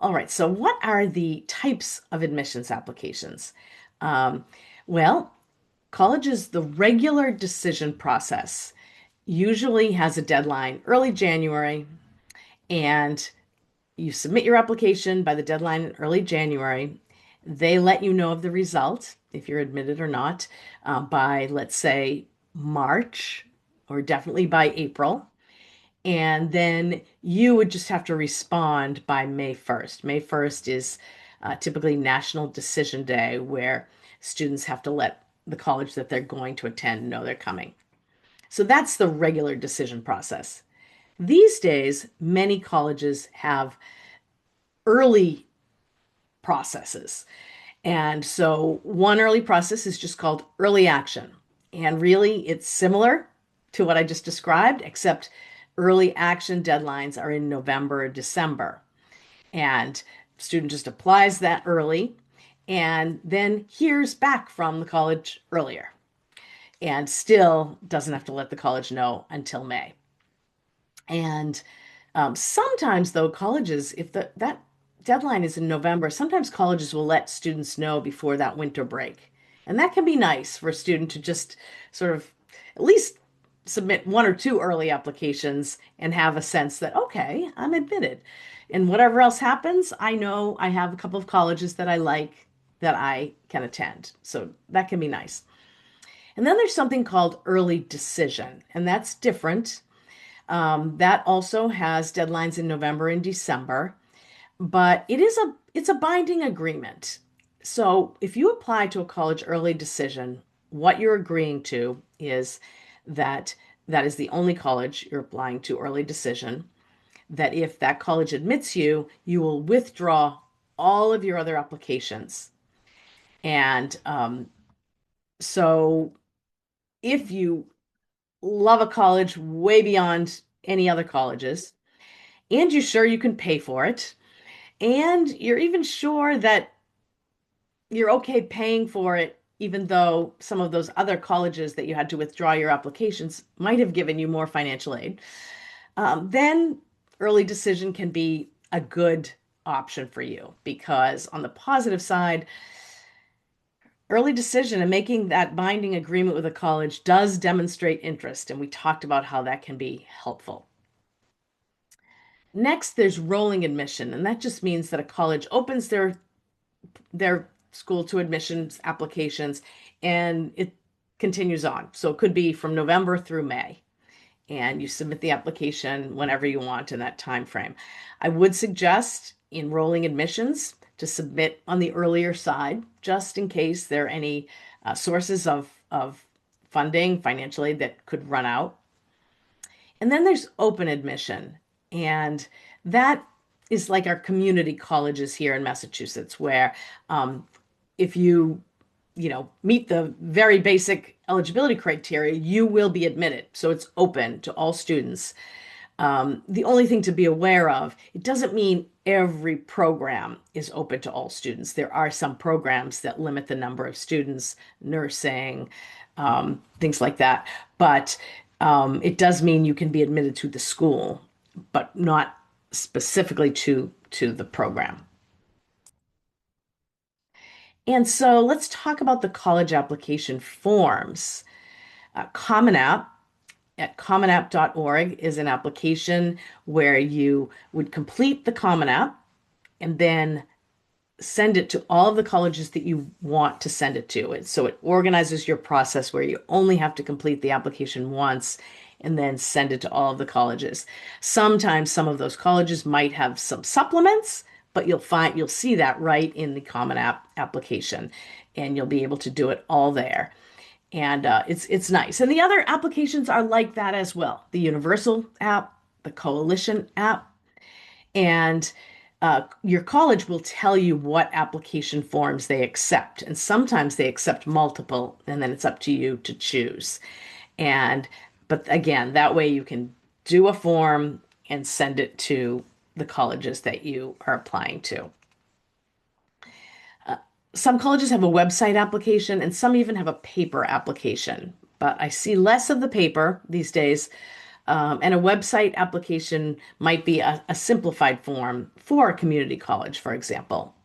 All right, so what are the types of admissions applications? Um, well, college's the regular decision process usually has a deadline early January, and you submit your application by the deadline in early January. They let you know of the result, if you're admitted or not, by, let's say, March or definitely by April. And then you would just have to respond by May 1st. May 1st is typically National Decision Day, where students have to let the college that they're going to attend know they're coming. So that's the regular decision process. These days, many colleges have early processes. And so one early process is just called early action. And really, it's similar to what I just described, except early action deadlines are in November or December. And student just applies that early and then hears back from the college earlier and still doesn't have to let the college know until May. And sometimes, though, colleges, if that deadline is in November, sometimes colleges will let students know before that winter break. And that can be nice for a student to just sort of at least submit one or two early applications and have a sense that, okay, I'm admitted. And whatever else happens, I know I have a couple of colleges that I like that I can attend. So that can be nice. And then there's something called early decision, and that's different. That also has deadlines in November and December, but it's a binding agreement. So if you apply to a college early decision, what you're agreeing to is that that is the only college you're applying to early decision, that if that college admits you, you will withdraw all of your other applications. And so if you love a college way beyond any other colleges, and you're sure you can pay for it, and you're even sure that you're okay paying for it, even though some of those other colleges that you had to withdraw your applications might have given you more financial aid, then early decision can be a good option for you because on the positive side, early decision and making that binding agreement with a college does demonstrate interest, and we talked about how that can be helpful. Next, there's rolling admission, and that just means that a college opens their school to admissions applications and it continues on. So it could be from November through May, and you submit the application whenever you want in that time frame. I would suggest in rolling admissions to submit on the earlier side, just in case there are any sources of funding, financial aid that could run out. And then there's open admission. And that is like our community colleges here in Massachusetts, where if you meet the very basic eligibility criteria, you will be admitted. So it's open to all students. The only thing to be aware of, it doesn't mean every program is open to all students. There are some programs that limit the number of students, nursing, things like that. But it does mean you can be admitted to the school, but not specifically to the program. And so let's talk about the college application forms. Common App at commonapp.org is an application where you would complete the Common App and then send it to all of the colleges that you want to send it to. So it organizes your process where you only have to complete the application once and then send it to all of the colleges. Sometimes some of those colleges might have some supplements, but you'll see that right in the Common App application, and you'll be able to do it all there. And it's nice. And the other applications are like that as well. The Universal app, the Coalition app, and your college will tell you what application forms they accept. And sometimes they accept multiple, and then it's up to you to choose. And but again, that way you can do a form and send it to the colleges that you are applying to. Some colleges have a website application and some even have a paper application, but I see less of the paper these days. And a website application might be a simplified form for a community college, for example.